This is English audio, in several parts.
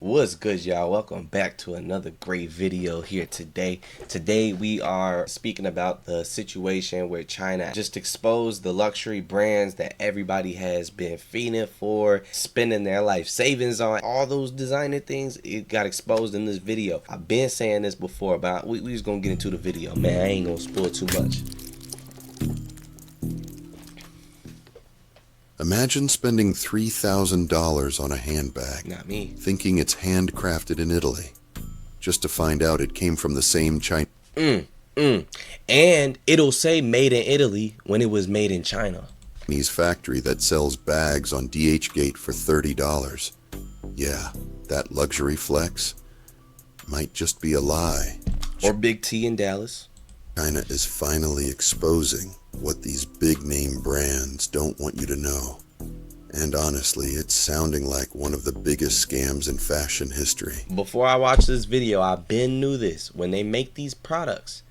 What's good, y'all? Welcome back to another great video here today. Today we are speaking about the situation where China just exposed the luxury brands that everybody has been fiending for, spending their life savings on. All those designer things, it got exposed in this video. I've been saying this before, but we just gonna get into the video, man. I ain't gonna spoil too much. Imagine spending $3,000 on a handbag. Not me. Thinking it's handcrafted in Italy, just to find out it came from the same Chinese And it'll say made in Italy when it was made in China. factory that sells bags on DHgate for $30. Yeah, that luxury flex might just be a lie. Or Big T in Dallas. China is finally exposing what these big name brands don't want you to know. And honestly, it's sounding like one of the biggest scams in fashion history. Before I watched this video, I been knew this. When they make these products,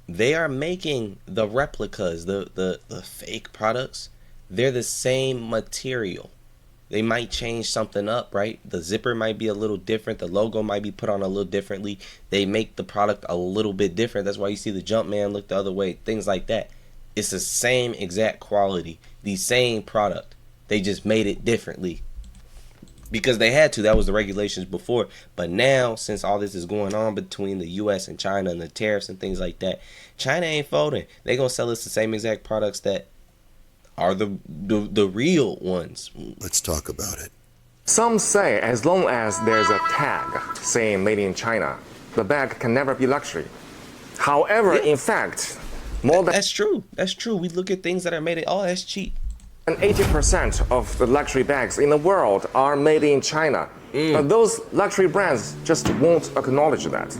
they are making the replicas, the fake products. They're the same material. They might change something up, right? The zipper might be a little different. The logo might be put on a little differently. They make the product a little bit different. That's why you see the Jumpman look the other way, things like that. It's the same exact quality, the same product. They just made it differently because they had to. That was the regulations before. But now, since all this is going on between the US and China and the tariffs and things like that, China ain't folding. They're going to sell us the same exact products that are the real ones. Let's talk about it. Some say as long as there's a tag saying made in China, the bag can never be luxury. However, in fact, more than That's true. That's true. We look at things that are made in, oh, that's cheap. 80% of the luxury bags in the world are made in China. But those luxury brands just won't acknowledge that.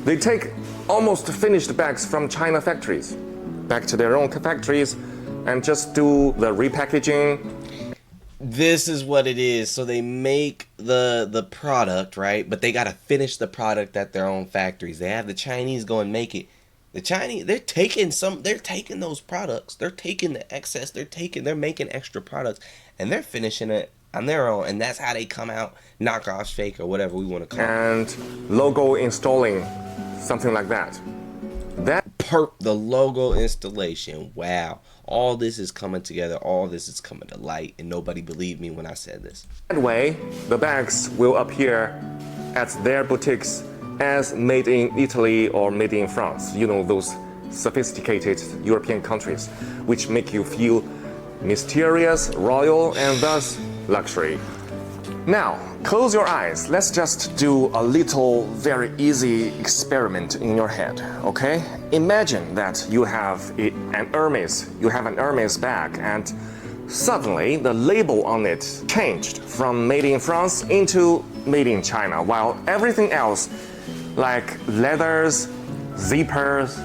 They take almost finished bags from China factories back to their own factories and just do the repackaging. This is what it is. So they make the product, right? But they got to finish the product at their own factories. They have the Chinese go and make it. The Chinese, they're taking those products. They're taking the excess. They're making extra products and they're finishing it on their own. And that's how they come out knockoffs, fake, or whatever we want to call it. And logo installing, something like that. The logo installation. Wow. All this is coming together. All this is coming to light. And nobody believed me when I said this. That way, the bags will appear at their boutiques as made in Italy or made in France. You know, those sophisticated European countries, which make you feel mysterious, royal, and thus luxury. Now, close your eyes. Let's just do a little, very easy experiment in your head, okay? Imagine that you have an Hermes bag, and suddenly the label on it changed from made in France into made in China, while everything else, like leathers, zippers,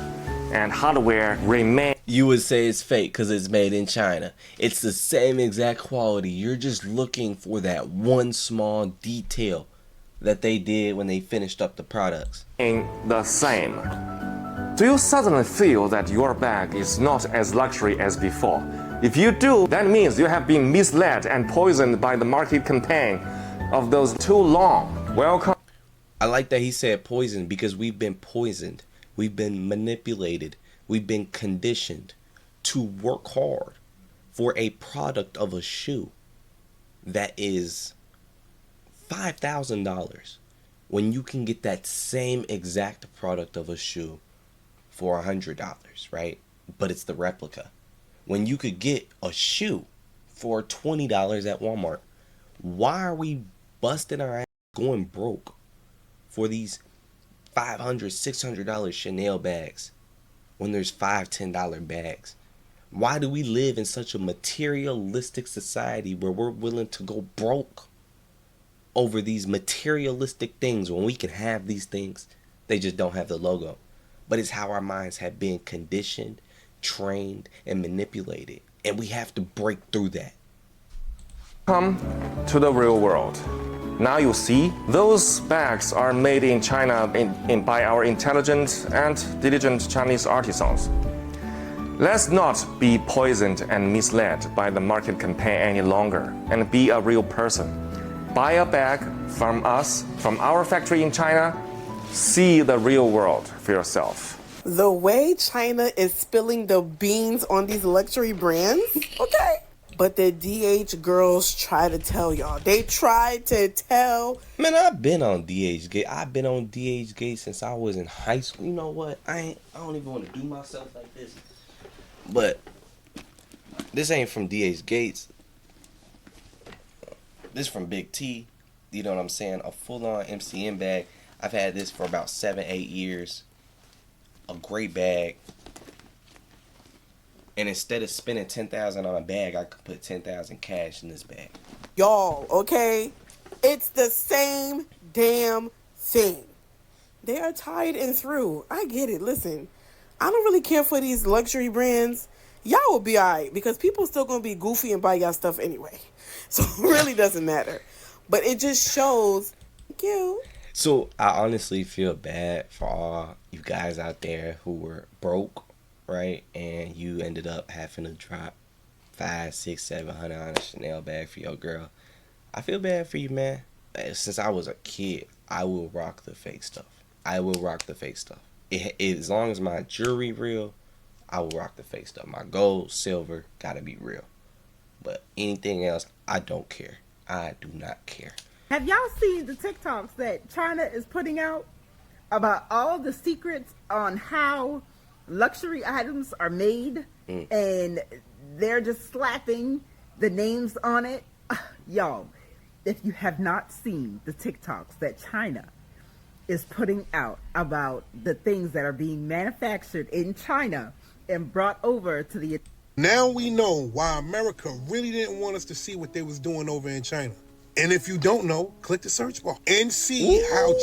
and hardware remain. You would say it's fake because it's made in China. It's the same exact quality. You're just looking for that one small detail that they did when they finished up the products. The same. Do you suddenly feel that your bag is not as luxury as before? If you do, that means you have been misled and poisoned by the market campaign of those too long. Welcome. I like that he said poison because we've been poisoned. We've been manipulated. We've been conditioned to work hard for a product of a shoe that is $5,000 when you can get that same exact product of a shoe for $100, right? But it's the replica. When you could get a shoe for $20 at Walmart, why are we busting our ass going broke for these $500, $600 Chanel bags when there's $5, $10 bags? Why do we live in such a materialistic society where we're willing to go broke over these materialistic things when we can have these things? They just don't have the logo. But it's how our minds have been conditioned, trained, and manipulated. And we have to break through that. Come to the real world. Now you see, those bags are made in China by our intelligent and diligent Chinese artisans. Let's not be poisoned and misled by the market campaign any longer and be a real person. Buy a bag from us, from our factory in China. See the real world for yourself. The way China is spilling the beans on these luxury brands, okay? But the DH girls try to tell y'all. They tried to tell. Man, I've been on DH Gate. I've been on DH Gate since I was in high school. You know what? I don't even want to do myself like this. But this ain't from DH Gates. This from Big T. You know what I'm saying? A full-on MCM bag. I've had this for about 7-8 years. A great bag. And instead of spending $10,000 on a bag, I could put $10,000 cash in this bag. Y'all, okay? It's the same damn thing. They are tied and through. I get it. Listen, I don't really care for these luxury brands. Y'all will be alright because people still gonna be goofy and buy y'all stuff anyway. So it really doesn't matter. But it just shows you. So I honestly feel bad for all you guys out there who were broke, right? And you ended up having to drop $500, $600, $700 on a Chanel bag for your girl. I feel bad for you, man. Since I was a kid, I will rock the fake stuff. I will rock the fake stuff. As long as my jewelry real, I will rock the fake stuff. My gold, silver, gotta be real. But anything else, I don't care. I do not care. Have y'all seen the TikToks that China is putting out about all the secrets on how luxury items are made? And they're just slapping the names on it? Y'all, if you have not seen the TikToks that China is putting out about the things that are being manufactured in China and brought over to the... Now we know why America really didn't want us to see what they was doing over in China. And if you don't know, click the search bar and see how...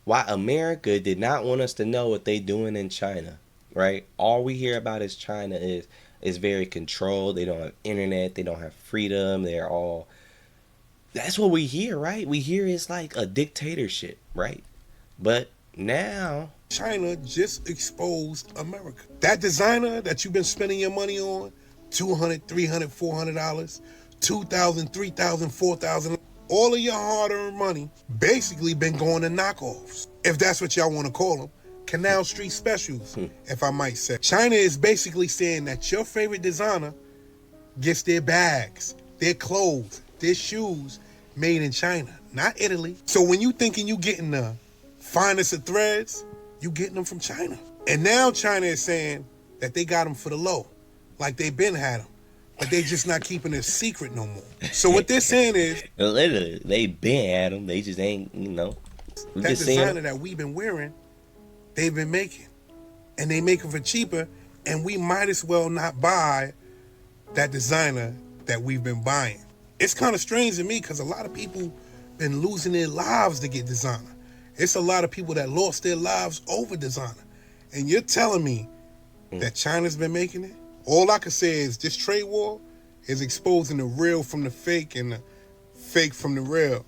Why America did not want us to know what they doing in China, right? All we hear about is China is very controlled. They don't have internet. They don't have freedom. They're all... That's what we hear, right? We hear it's like a dictatorship, right? But now... China just exposed America. That designer that you've been spending your money on, $200, $300, $400, $2,000, $3,000, $4,000, all of your hard-earned money basically been going to knockoffs, if that's what y'all want to call them. Canal Street specials, if I might say. China is basically saying that your favorite designer gets their bags, their clothes, their shoes made in China, not Italy. So when you thinking you getting the finest of threads, you getting them from China. And now China is saying that they got them for the low, like they been had them, but they just not keeping it secret no more. So what they're saying is, literally, they been at them. They just ain't, you know. That designer that we've been wearing, they've been making, and they make them for cheaper, and we might as well not buy that designer that we've been buying. It's kind of strange to me because a lot of people been losing their lives to get designer. It's a lot of people that lost their lives over designer. And you're telling me that China's been making it? All I can say is this trade war is exposing the real from the fake and the fake from the real,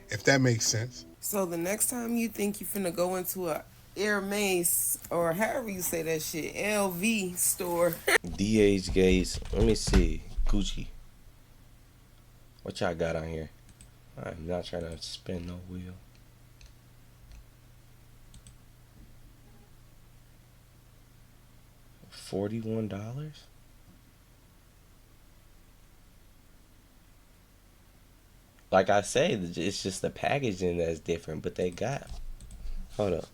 if that makes sense. So the next time you think you finna go into a Hermes or however you say that shit, LV store. DH Gates. Let me see. Gucci. What y'all got on here? I'm not trying to spin no wheel. $41? Like I say, it's just the packaging that's different, but they got... Hold up.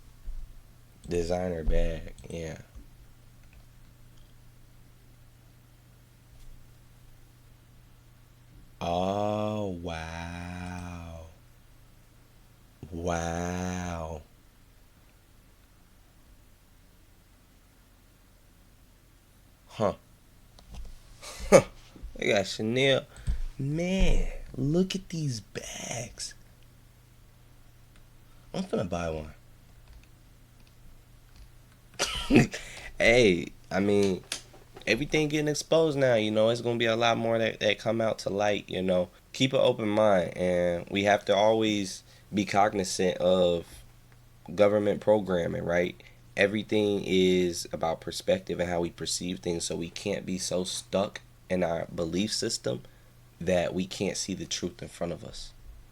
Designer bag, yeah. Oh, wow. Wow. Huh. They got Chanel. Man, look at these bags. I'm finna buy one. Hey, I mean, everything getting exposed now, you know. It's gonna be a lot more that come out to light, you know. Keep an open mind, and we have to always be cognizant of government programming, right? Everything is about perspective and how we perceive things, so we can't be so stuck in our belief system that we can't see the truth in front of us.